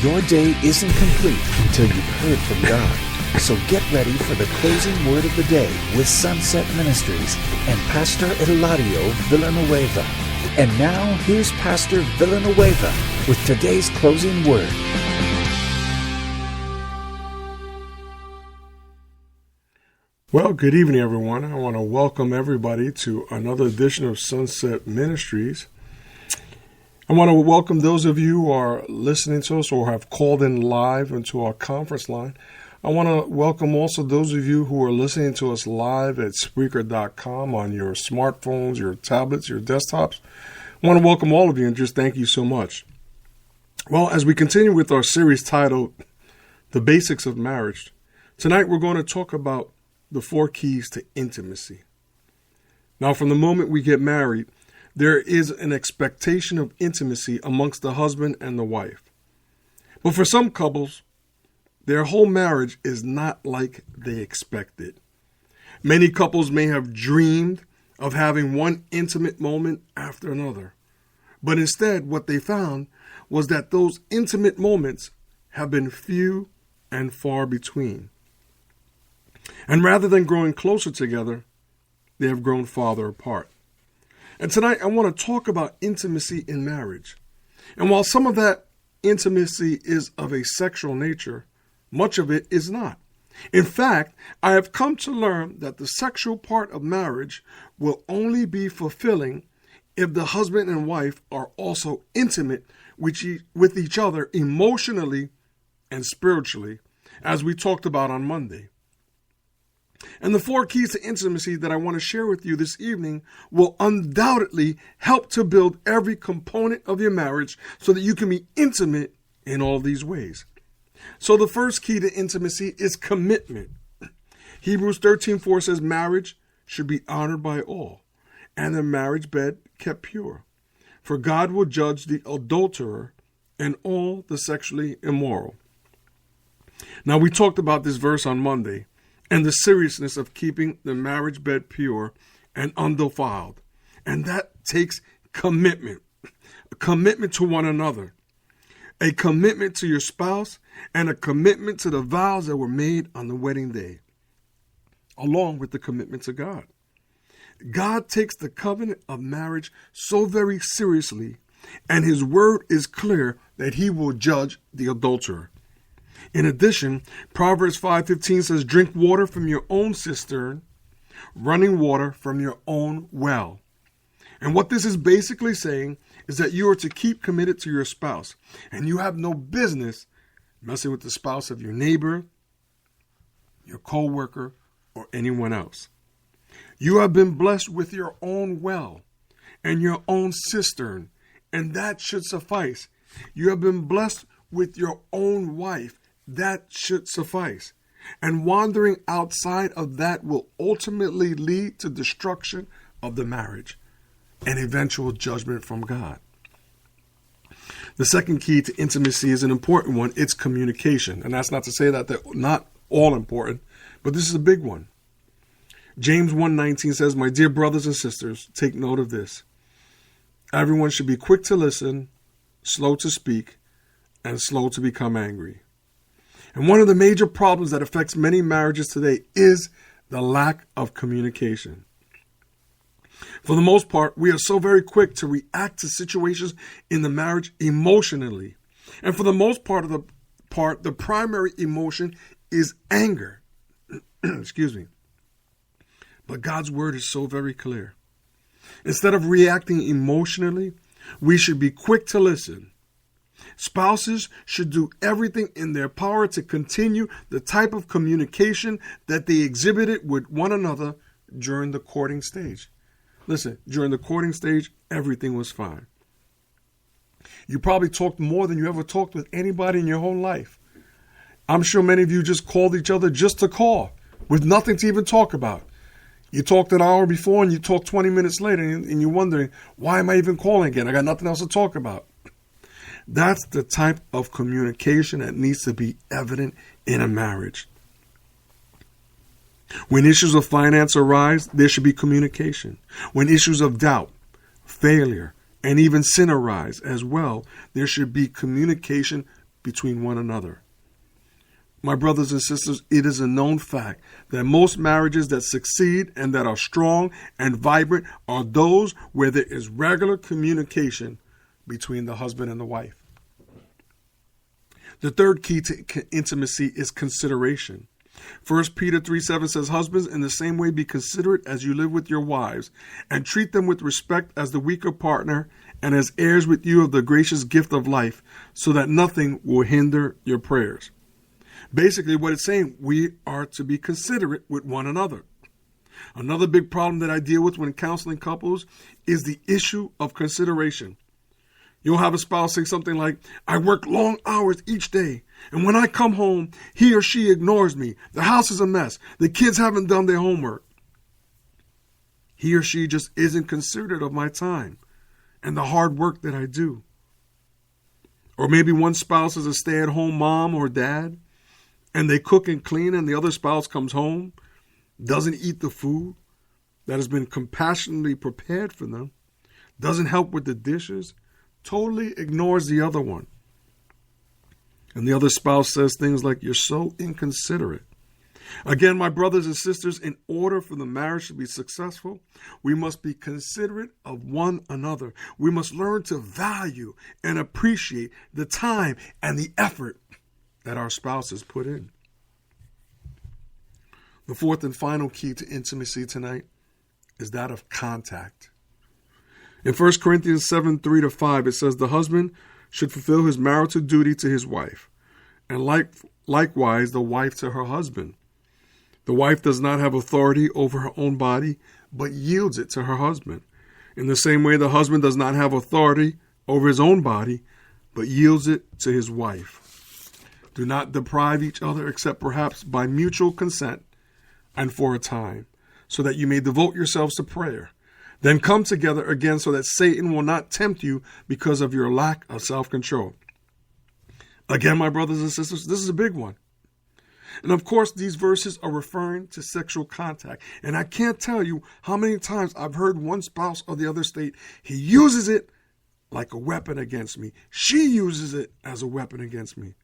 Your day isn't complete until you've heard from God. So get ready for the closing word of the day with Sunset Ministries and Pastor Eladio Villanueva. And now, here's Pastor Villanueva with today's closing word. Well, good evening, everyone. I want to welcome everybody to another edition of Sunset Ministries. I want to welcome those of you who are listening to us or have called in live into our conference line. I want to welcome also those of you who are listening to us live at Spreaker.com on your smartphones, your tablets, your desktops. I want to welcome all of you and just thank you so much. Well, as we continue with our series titled The Basics of Marriage, tonight we're going to talk about the 4 keys to intimacy. Now, from the moment we get married, there is an expectation of intimacy amongst the husband and the wife. But for some couples, their whole marriage is not like they expected. Many couples may have dreamed of having one intimate moment after another. But instead, what they found was that those intimate moments have been few and far between. And rather than growing closer together, they have grown farther apart. And tonight I want to talk about intimacy in marriage. And while some of that intimacy is of a sexual nature, much of it is not. In fact, I have come to learn that the sexual part of marriage will only be fulfilling if the husband and wife are also intimate with each other emotionally and spiritually, as we talked about on Monday. And the 4 keys to intimacy that I want to share with you this evening will undoubtedly help to build every component of your marriage so that you can be intimate in all these ways. So the first key to intimacy is commitment. Hebrews 13:4 says marriage should be honored by all, and the marriage bed kept pure. For God will judge the adulterer and all the sexually immoral. Now, we talked about this verse on Monday and the seriousness of keeping the marriage bed pure and undefiled. And that takes commitment. A commitment to one another. A commitment to your spouse and a commitment to the vows that were made on the wedding day. Along with the commitment to God. God takes the covenant of marriage so very seriously, and his word is clear that he will judge the adulterer. In addition, Proverbs 5:15 says, drink water from your own cistern, running water from your own well. And what this is basically saying is that you are to keep committed to your spouse, and you have no business messing with the spouse of your neighbor, your co-worker, or anyone else. You have been blessed with your own well and your own cistern, and that should suffice. You have been blessed with your own wife. That should suffice. And wandering outside of that will ultimately lead to destruction of the marriage and eventual judgment from God. The second key to intimacy is an important one. It's communication. And that's not to say that they're not all important, but this is a big one. James 1:19 says, my dear brothers and sisters, take note of this. Everyone should be quick to listen, slow to speak, and slow to become angry. And one of the major problems that affects many marriages today is the lack of communication. For the most part, we are so very quick to react to situations in the marriage emotionally. And for the most part, the primary emotion is anger. Excuse me. But God's word is so very clear. Instead of reacting emotionally, we should be quick to listen. Spouses should do everything in their power to continue the type of communication that they exhibited with one another during the courting stage. Listen, during the courting stage, everything was fine. You probably talked more than you ever talked with anybody in your whole life. I'm sure many of you just called each other just to call, with nothing to even talk about. You talked an hour before and you talked 20 minutes later, and you're wondering, why am I even calling again? I got nothing else to talk about. That's the type of communication that needs to be evident in a marriage. When issues of finance arise, there should be communication. When issues of doubt, failure, and even sin arise as well, there should be communication between one another. My brothers and sisters, it is a known fact that most marriages that succeed and that are strong and vibrant are those where there is regular communication between the husband and the wife. The third key to intimacy is consideration. 1 Peter 3:7 says, "Husbands, in the same way be considerate as you live with your wives, and treat them with respect as the weaker partner and as heirs with you of the gracious gift of life, so that nothing will hinder your prayers." Basically, what it's saying, we are to be considerate with one another. Another big problem that I deal with when counseling couples is the issue of consideration. You'll have a spouse say something like, "I work long hours each day, and when I come home, he or she ignores me. The house is a mess. The kids haven't done their homework." He or she just isn't considerate of my time and the hard work that I do. Or maybe one spouse is a stay-at-home mom or dad, and they cook and clean, and the other spouse comes home, doesn't eat the food that has been compassionately prepared for them, doesn't help with the dishes, totally ignores the other one. And the other spouse says things like, "You're so inconsiderate." Again, my brothers and sisters, in order for the marriage to be successful, we must be considerate of one another. We must learn to value and appreciate the time and the effort that our spouses put in. The fourth and final key to intimacy tonight is that of contact. In 1 Corinthians 7:3-5, it says, "The husband should fulfill his marital duty to his wife, and likewise the wife to her husband. The wife does not have authority over her own body, but yields it to her husband. In the same way, the husband does not have authority over his own body, but yields it to his wife. Do not deprive each other except perhaps by mutual consent and for a time, so that you may devote yourselves to prayer. Then come together again so that Satan will not tempt you because of your lack of self-control." Again, my brothers and sisters, this is a big one. And of course, these verses are referring to sexual contact. And I can't tell you how many times I've heard one spouse or the other state, "He uses it like a weapon against me. She uses it as a weapon against me."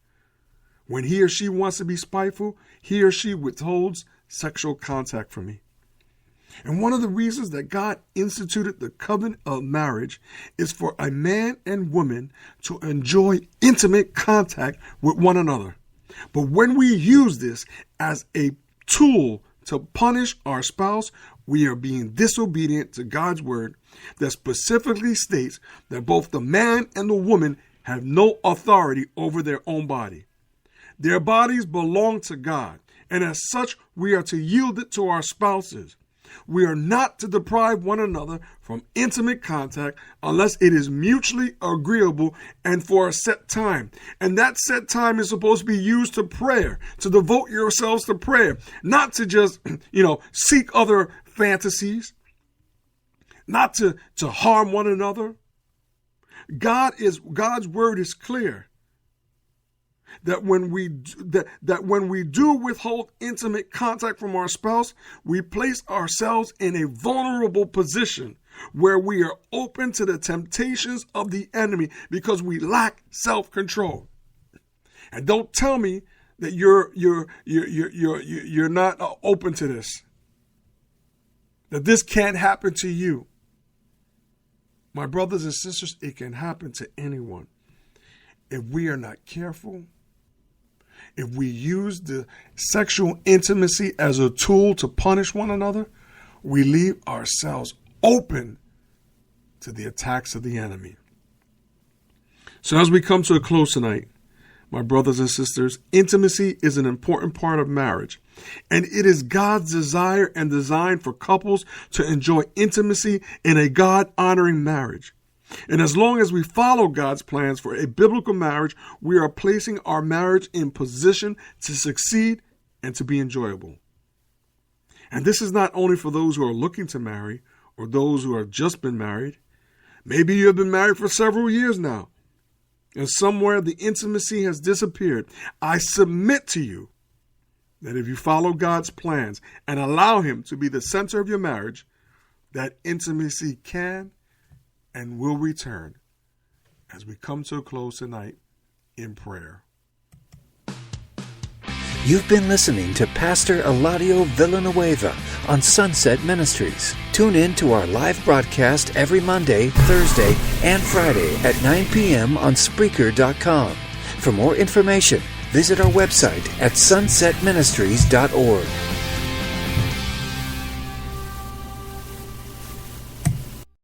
When he or she wants to be spiteful, he or she withholds sexual contact from me. And one of the reasons that God instituted the covenant of marriage is for a man and woman to enjoy intimate contact with one another. But when we use this as a tool to punish our spouse, we are being disobedient to God's word that specifically states that both the man and the woman have no authority over their own body. Their bodies belong to God, and as such, we are to yield it to our spouses. We are not to deprive one another from intimate contact unless it is mutually agreeable and for a set time. And that set time is supposed to be used to prayer, to devote yourselves to prayer, not to just, seek other fantasies, not to harm one another. God's word is clear. That when we do withhold intimate contact from our spouse, we place ourselves in a vulnerable position where we are open to the temptations of the enemy because we lack self-control. And don't tell me that you're not open to this. That this can't happen to you. My brothers and sisters, it can happen to anyone. If we are not careful, if we use the sexual intimacy as a tool to punish one another, we leave ourselves open to the attacks of the enemy. So as we come to a close tonight, my brothers and sisters, intimacy is an important part of marriage. And it is God's desire and design for couples to enjoy intimacy in a God-honoring marriage. And as long as we follow God's plans for a biblical marriage, we are placing our marriage in position to succeed and to be enjoyable. And this is not only for those who are looking to marry or those who have just been married. Maybe you have been married for several years now, and somewhere the intimacy has disappeared. I submit to you that if you follow God's plans and allow Him to be the center of your marriage, that intimacy can and will return as we come to a close tonight in prayer. You've been listening to Pastor Eladio Villanueva on Sunset Ministries. Tune in to our live broadcast every Monday, Thursday, and Friday at 9 p.m. on Spreaker.com. For more information, visit our website at sunsetministries.org.